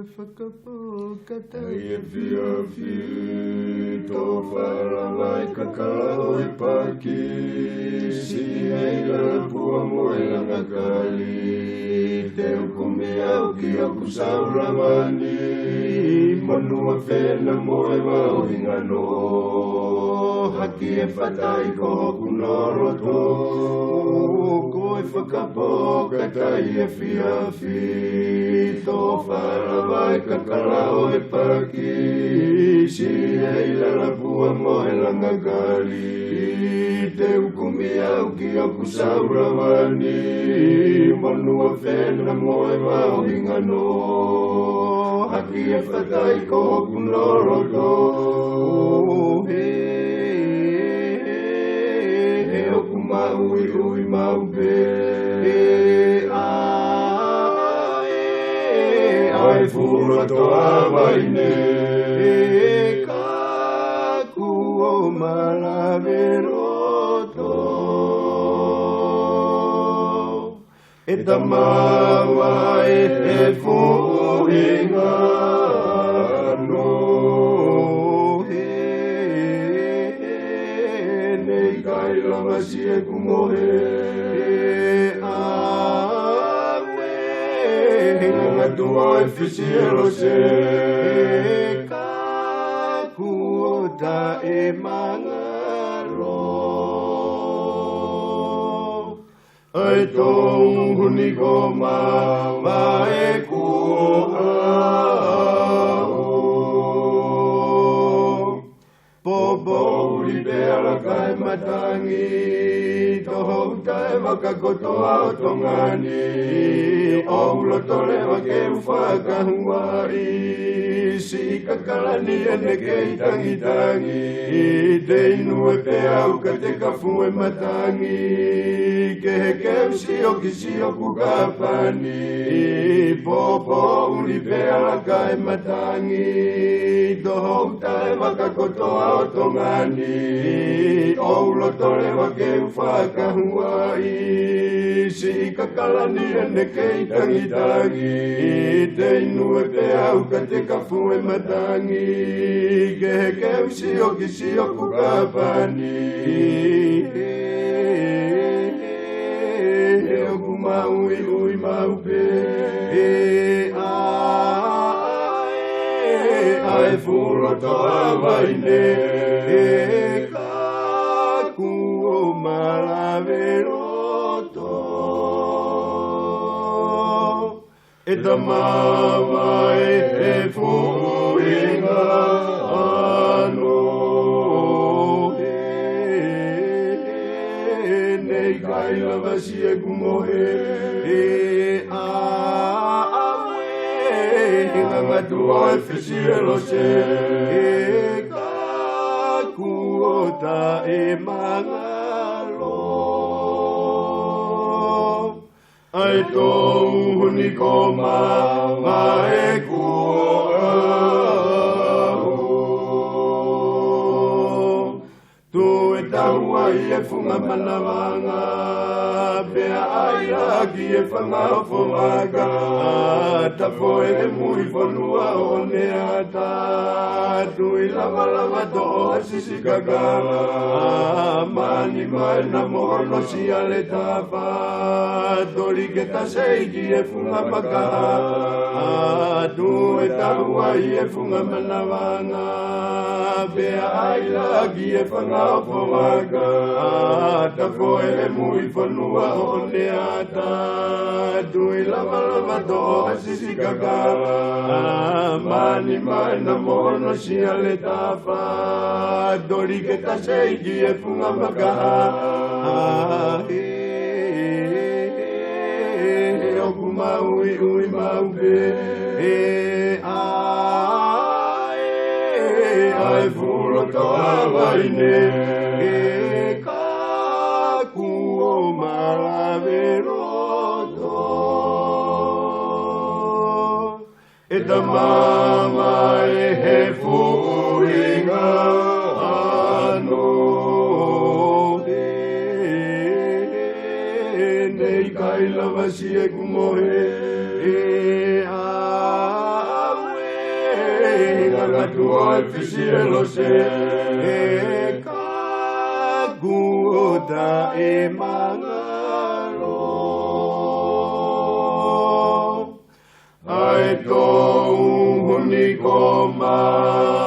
whakapoka Ia whiawhi tō wharawai kakao I paki Si eila pua moelanga kali Te ukumi au ki aku sauramani Manua whena moe wau hingano Haki e whatai ko hoku noroto Koe whakapoka tai e whiawhi Tō wharawai kakarao e paki Si eila rapua moe langa kali Te ukumi au ki aku saurawani Manua whena moe wau hingano Haki e whatai ko hoku noroto He oku maui ui mau pe Ai fura toa waine Kaku o malaveroto E tamawa e fuhinga no Nei kai lava si e kumohe Tua e fisiero se Kakuota e mangaro Ai tōu huni ko mama e kuahao Popo uri beala kai matangi Toho tae wakakoto au tongani Aulo tole wake uwhakahuai Si kakalani ene kei tangi Te inu e pe au ka te kafu e matangi Kehe keu si oku kapani Popo uri pea kai matangi Toho tae wakakoto au tongani Aulo tole wake uwhakahuai Si kakalani ene kei tangi Te inu e pe au ka te kafu e matangi Kehe keu si oku kapani He oku maui ui mau pe Ai fura toa waine Kaku o malaveroto E tamawa e fuhinga ano Nei kai lava si e kumohe Ngamatua e fisiero se Kakuota e mangalo Ai tōu huni ko mama e kuahao Tu e taua I e funga manawanga Pea ai aki e whangawhomaka Tafo e mui whanua o neata Tui lava toa sisi kakala Mani mai na mono si ale tafa Tori ke ta seiki e funga maka Tu e taua I e funga manawanga Pea ai aki e whangawhomaka Tafo e mui whanua o neata Tui lava toa sisi kakala Mani mai na mono si ale tafa Dori ke ta seiki e funga maka Oku maui ui mau pe Ai fura toa waine Kaku o malaveroto E tamama e he fuhinga ano Nei kai lava si e kumohe tua fisielo se e kaguda e mangalo ai to unikoma